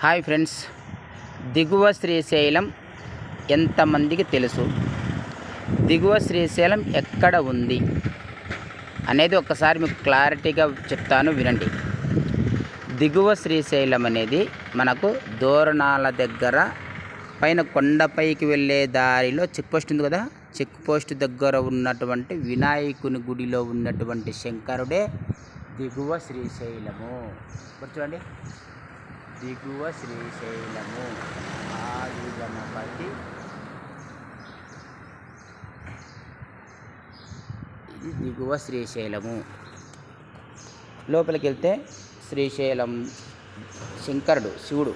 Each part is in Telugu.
హాయ్ ఫ్రెండ్స్, దిగువ శ్రీశైలం ఎంతమందికి తెలుసు? దిగువ శ్రీశైలం ఎక్కడ ఉంది అనేది ఒకసారి మీకు క్లారిటీగా చెప్తాను, వినండి. దిగువ శ్రీశైలం అనేది మనకు దోరణాల దగ్గర పైన కొండపైకి వెళ్ళే దారిలో చెక్ పోస్ట్ ఉంది కదా, చెక్ పోస్ట్ దగ్గర ఉన్నటువంటి వినాయకుని గుడిలో ఉన్నటువంటి శంకరుడే దిగువ శ్రీశైలము. చూడండి, దిగువ శ్రీశైలము ఆది గణపతి. ఇది దిగువ శ్రీశైలము. లోపలికి వెళ్తే శ్రీశైలం శంకరుడు శివుడు.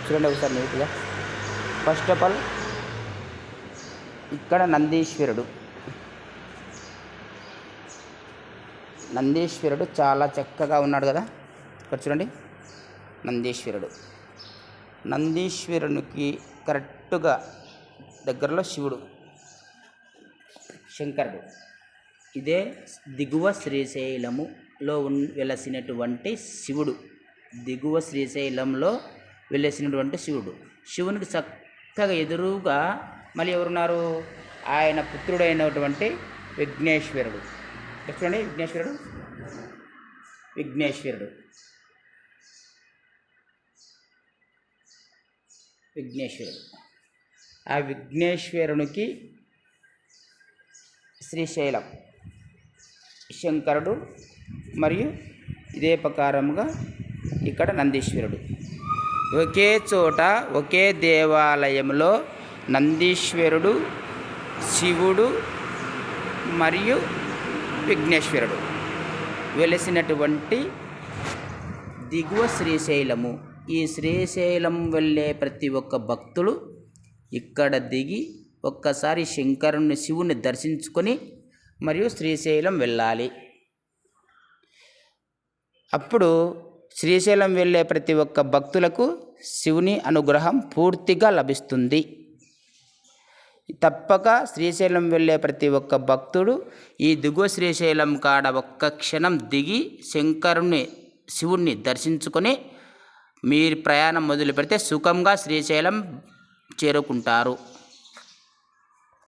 చూడండి ఒకసారి నీట్గా. ఫస్ట్ ఆఫ్ ఆల్ ఇక్కడ నందీశ్వరుడు చాలా చక్కగా ఉన్నాడు కదా. ఇక్కడ చూడండి, నందీశ్వరునికి కరెక్ట్గా దగ్గరలో శివుడు శంకరుడు. ఇదే దిగువ శ్రీశైలములో వెలసినటువంటి శివుడు. దిగువ శ్రీశైలంలో వెలసినటువంటి శివుడు. శివునికి చక్కగా ఎదురుగా మళ్ళీ ఎవరున్నారు? ఆయన పుత్రుడైనటువంటి విఘ్నేశ్వరుడు. చూడండి, విఘ్నేశ్వరుడు ఆ విఘ్నేశ్వరునికి శ్రీశైలం శంకరుడు, మరియు ఇదే ప్రకారముగా ఇక్కడ నందీశ్వరుడు. ఒకే చోట ఒకే దేవాలయంలో నందీశ్వరుడు, శివుడు మరియు విఘ్నేశ్వరుడు వెలసినటువంటి దిగువ శ్రీశైలము. ఈ శ్రీశైలం వెళ్ళే ప్రతి ఒక్క భక్తులు ఇక్కడ దిగి ఒక్కసారి శంకరుని శివుని దర్శించుకొని మరియు శ్రీశైలం వెళ్ళాలి. అప్పుడు శ్రీశైలం వెళ్ళే ప్రతి ఒక్క భక్తులకు శివుని అనుగ్రహం పూర్తిగా లభిస్తుంది. తప్పక శ్రీశైలం వెళ్ళే ప్రతి ఒక్క భక్తుడు ఈ దిగువ శ్రీశైలం కాడ ఒక్క క్షణం దిగి శంకరుని శివుణ్ణి దర్శించుకొని మీరు ప్రయాణం మొదలు పెడితే సుఖంగా శ్రీశైలం చేరుకుంటారు.